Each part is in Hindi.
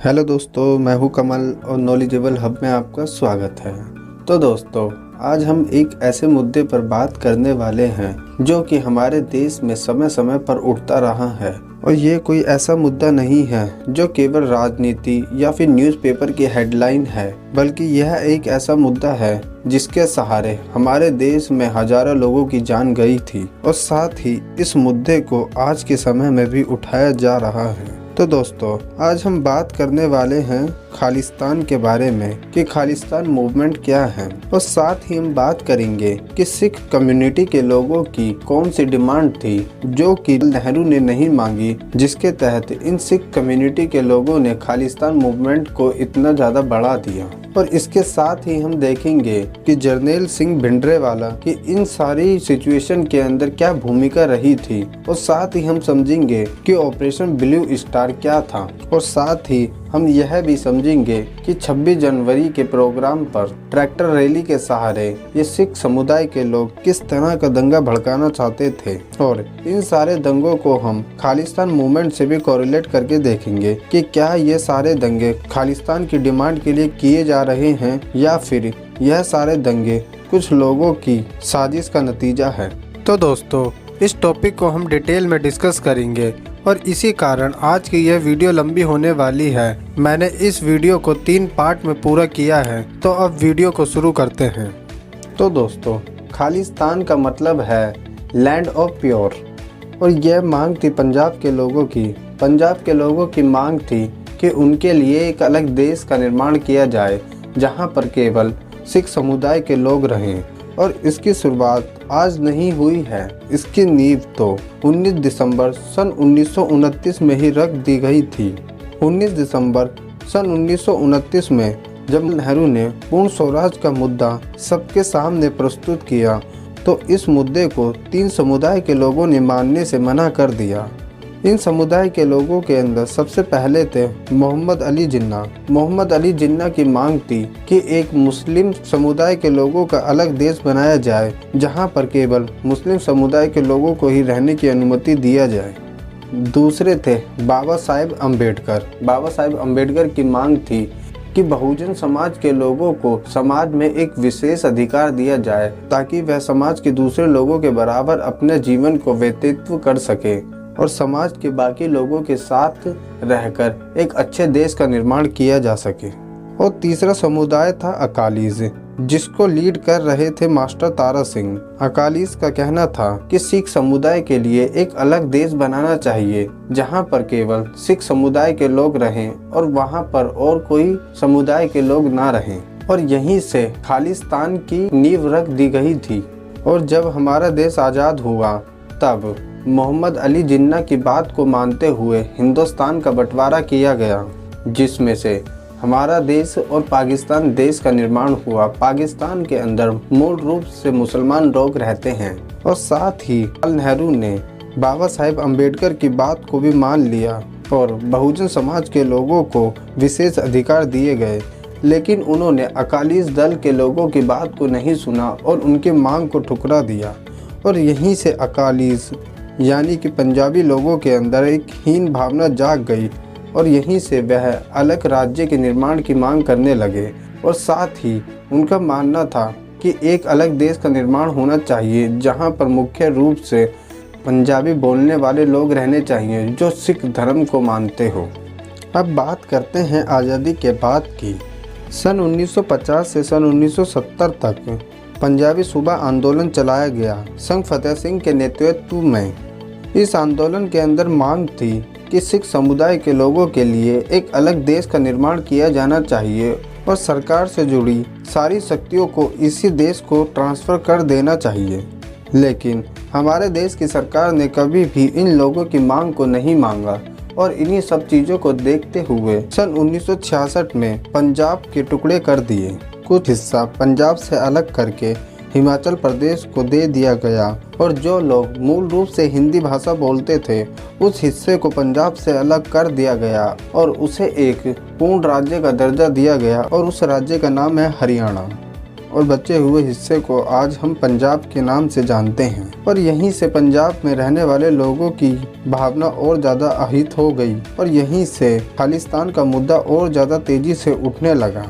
हेलो दोस्तों, मैं हूं कमल और नॉलेजेबल हब में आपका स्वागत है। तो दोस्तों, आज हम एक ऐसे मुद्दे पर बात करने वाले हैं जो कि हमारे देश में समय समय पर उठता रहा है। और ये कोई ऐसा मुद्दा नहीं है जो केवल राजनीति या फिर न्यूज़पेपर की हेडलाइन है, बल्कि यह एक ऐसा मुद्दा है जिसके सहारे हमारे देश में हजारों लोगों की जान गई थी और साथ ही इस मुद्दे को आज के समय में भी उठाया जा रहा है। तो दोस्तों, आज हम बात करने वाले हैं खालिस्तान के बारे में कि खालिस्तान मूवमेंट क्या है, और साथ ही हम बात करेंगे कि सिख कम्युनिटी के लोगों की कौन सी डिमांड थी जो कि नेहरू ने नहीं मांगी, जिसके तहत इन सिख कम्युनिटी के लोगों ने खालिस्तान मूवमेंट को इतना ज़्यादा बढ़ा दिया। और इसके साथ ही हम देखेंगे कि जर्नैल सिंह भिंडरावाला की इन सारी सिचुएशन के अंदर क्या भूमिका रही थी, और साथ ही हम समझेंगे कि ऑपरेशन ब्लू स्टार क्या था, और साथ ही हम यह भी समझेंगे कि 26 जनवरी के प्रोग्राम पर ट्रैक्टर रैली के सहारे ये सिख समुदाय के लोग किस तरह का दंगा भड़काना चाहते थे। और इन सारे दंगों को हम खालिस्तान मूवमेंट से भी कोरिलेट करके देखेंगे कि क्या ये सारे दंगे खालिस्तान की डिमांड के लिए किए जा रहे हैं या फिर यह सारे दंगे कुछ लोगों की साजिश का नतीजा है। तो दोस्तों, इस टॉपिक को हम डिटेल में डिस्कस करेंगे और इसी कारण आज की यह वीडियो लंबी होने वाली है। मैंने इस वीडियो को 3 पार्ट में पूरा किया है, तो अब वीडियो को शुरू करते हैं। तो दोस्तों, खालिस्तान का मतलब है लैंड ऑफ प्योर, और यह मांग थी पंजाब के लोगों की। पंजाब के लोगों की मांग थी कि उनके लिए एक अलग देश का निर्माण किया जाए जहां पर केवल सिख समुदाय के लोग रहें। और इसकी शुरुआत आज नहीं हुई है, इसकी नींव तो 19 दिसंबर सन 1929 में ही रख दी गई थी। 19 दिसंबर सन 1929 में जब नेहरू ने पूर्ण स्वराज का मुद्दा सबके सामने प्रस्तुत किया, तो इस मुद्दे को 3 समुदाय के लोगों ने मानने से मना कर दिया। इन समुदाय के लोगों के अंदर सबसे पहले थे मोहम्मद अली जिन्ना। मोहम्मद अली जिन्ना की मांग थी कि एक मुस्लिम समुदाय के लोगों का अलग देश बनाया जाए जहां पर केवल मुस्लिम समुदाय के लोगों को ही रहने की अनुमति दिया जाए। दूसरे थे बाबा साहेब अम्बेडकर। बाबा साहेब अम्बेडकर की मांग थी कि बहुजन समाज के लोगों को समाज में एक विशेष अधिकार दिया जाए ताकि वह समाज के दूसरे लोगों के बराबर अपने जीवन को व्यतीत कर सके और समाज के बाकी लोगों के साथ रहकर एक अच्छे देश का निर्माण किया जा सके। और तीसरा समुदाय था अकालीज, जिसको लीड कर रहे थे मास्टर तारा सिंह। अकालीज का कहना था कि सिख समुदाय के लिए एक अलग देश बनाना चाहिए जहां पर केवल सिख समुदाय के लोग रहें और वहां पर और कोई समुदाय के लोग ना रहें। और यहीं से खालिस्तान की नींव रख दी गई थी। और जब हमारा देश आज़ाद हुआ तब मोहम्मद अली जिन्ना की बात को मानते हुए हिंदुस्तान का बंटवारा किया गया, जिसमें से हमारा देश और पाकिस्तान देश का निर्माण हुआ। पाकिस्तान के अंदर मूल रूप से मुसलमान लोग रहते हैं। और साथ ही नेहरू ने बाबा साहेब अम्बेडकर की बात को भी मान लिया और बहुजन समाज के लोगों को विशेष अधिकार दिए गए, लेकिन उन्होंने अकालीज दल के लोगों की बात को नहीं सुना और उनकी मांग को ठुकरा दिया। और यहीं से अकालीज यानी कि पंजाबी लोगों के अंदर एक हीन भावना जाग गई और यहीं से वह अलग राज्य के निर्माण की मांग करने लगे। और साथ ही उनका मानना था कि एक अलग देश का निर्माण होना चाहिए जहां पर मुख्य रूप से पंजाबी बोलने वाले लोग रहने चाहिए जो सिख धर्म को मानते हो। अब बात करते हैं आज़ादी के बाद की। सन 1950 से सन 1970 तक पंजाबी सूबा आंदोलन चलाया गया संग फतेह सिंह के नेतृत्व में। इस आंदोलन के अंदर मांग थी कि सिख समुदाय के लोगों के लिए एक अलग देश का निर्माण किया जाना चाहिए और सरकार से जुड़ी सारी शक्तियों को इसी देश को ट्रांसफ़र कर देना चाहिए। लेकिन हमारे देश की सरकार ने कभी भी इन लोगों की मांग को नहीं मांगा और इन्हीं सब चीज़ों को देखते हुए सन 1966 में पंजाब के टुकड़े कर दिए। कुछ हिस्सा पंजाब से अलग करके हिमाचल प्रदेश को दे दिया गया और जो लोग मूल रूप से हिंदी भाषा बोलते थे उस हिस्से को पंजाब से अलग कर दिया गया और उसे एक पूर्ण राज्य का दर्जा दिया गया और उस राज्य का नाम है हरियाणा। और बचे हुए हिस्से को आज हम पंजाब के नाम से जानते हैं। और यहीं से पंजाब में रहने वाले लोगों की भावना और ज़्यादा अहित हो गई और यहीं से खालिस्तान का मुद्दा और ज़्यादा तेज़ी से उठने लगा।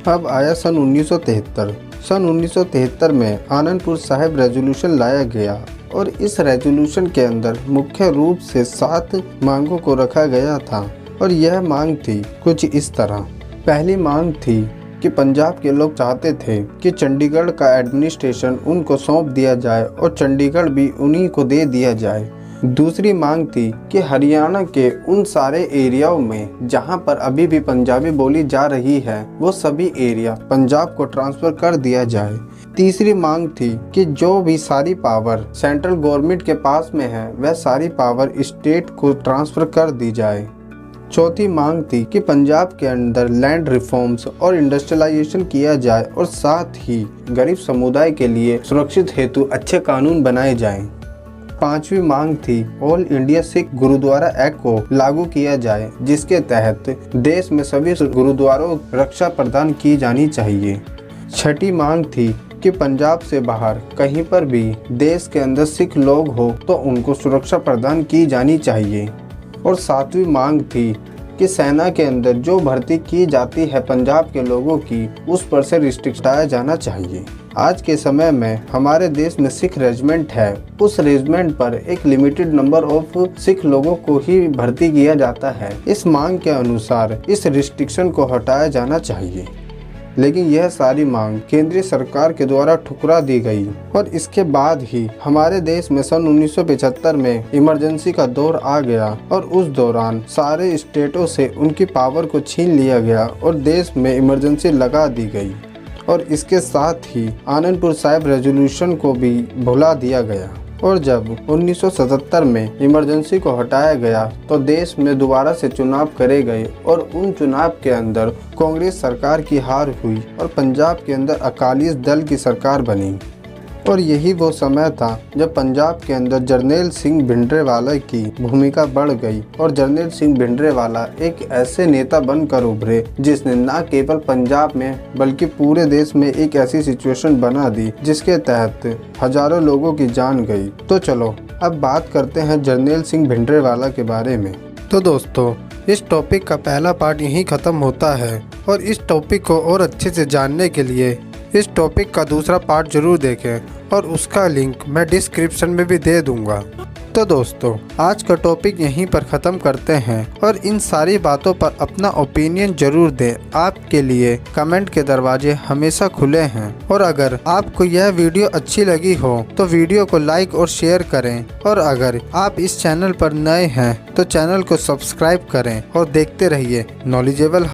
अब आया सन 1973। सन 1973 में आनंदपुर साहिब रेजोल्यूशन लाया गया और इस रेजोल्यूशन के अंदर मुख्य रूप से 7 मांगों को रखा गया था और यह मांग थी कुछ इस तरह। पहली मांग थी कि पंजाब के लोग चाहते थे कि चंडीगढ़ का एडमिनिस्ट्रेशन उनको सौंप दिया जाए और चंडीगढ़ भी उन्हीं को दे दिया जाए। दूसरी मांग थी कि हरियाणा के उन सारे एरियाओं में जहां पर अभी भी पंजाबी बोली जा रही है वो सभी एरिया पंजाब को ट्रांसफ़र कर दिया जाए। तीसरी मांग थी कि जो भी सारी पावर सेंट्रल गवर्नमेंट के पास में है वह सारी पावर स्टेट को ट्रांसफ़र कर दी जाए। चौथी मांग थी कि पंजाब के अंदर लैंड रिफॉर्म्स और इंडस्ट्रियलाइजेशन किया जाए और साथ ही गरीब समुदाय के लिए सुरक्षित हेतु अच्छे कानून बनाए जाएं। पांचवी मांग थी All India Sikh Gurdwara Act को लागू किया जाए जिसके तहत देश में सभी गुरुद्वारों को रक्षा प्रदान की जानी चाहिए। छठी मांग थी कि पंजाब से बाहर कहीं पर भी देश के अंदर सिख लोग हो तो उनको सुरक्षा प्रदान की जानी चाहिए। और सातवीं मांग थी कि सेना के अंदर जो भर्ती की जाती है पंजाब के लोगों की उस पर से रिस्ट्रिक्ट हटाया जाना चाहिए। आज के समय में हमारे देश में सिख रेजिमेंट है, उस रेजिमेंट पर एक लिमिटेड नंबर ऑफ सिख लोगों को ही भर्ती किया जाता है। इस मांग के अनुसार इस रिस्ट्रिक्शन को हटाया जाना चाहिए, लेकिन यह सारी मांग केंद्रीय सरकार के द्वारा ठुकरा दी गई। और इसके बाद ही हमारे देश में सन 1975 में इमरजेंसी का दौर आ गया और उस दौरान सारे स्टेटों से उनकी पावर को छीन लिया गया और देश में इमरजेंसी लगा दी गई और इसके साथ ही आनंदपुर साहिब रेजोल्यूशन को भी भुला दिया गया। और जब 1977 में इमरजेंसी को हटाया गया तो देश में दोबारा से चुनाव करे गए और उन चुनाव के अंदर कांग्रेस सरकार की हार हुई और पंजाब के अंदर अकाली दल की सरकार बनी। और यही वो समय था जब पंजाब के अंदर जरनैल सिंह भिंडरावाला की भूमिका बढ़ गई और जरनैल सिंह भिंडरावाला एक ऐसे नेता बनकर उभरे जिसने न केवल पंजाब में बल्कि पूरे देश में एक ऐसी सिचुएशन बना दी जिसके तहत हजारों लोगों की जान गई। तो चलो अब बात करते हैं जरनैल सिंह भिंडरावाला के बारे में। तो दोस्तों इस टॉपिक का पहला पार्ट यहीं ख़त्म होता है और इस टॉपिक को और अच्छे से जानने के लिए इस टॉपिक का दूसरा पार्ट जरूर देखें और उसका लिंक मैं डिस्क्रिप्शन में भी दे दूंगा। तो दोस्तों आज का टॉपिक यहीं पर ख़त्म करते हैं और इन सारी बातों पर अपना ओपिनियन जरूर दें। आपके लिए कमेंट के दरवाजे हमेशा खुले हैं और अगर आपको यह वीडियो अच्छी लगी हो तो वीडियो को लाइक और शेयर करें और अगर आप इस चैनल पर नए हैं तो चैनल को सब्सक्राइब करें और देखते रहिए नॉलेजेबल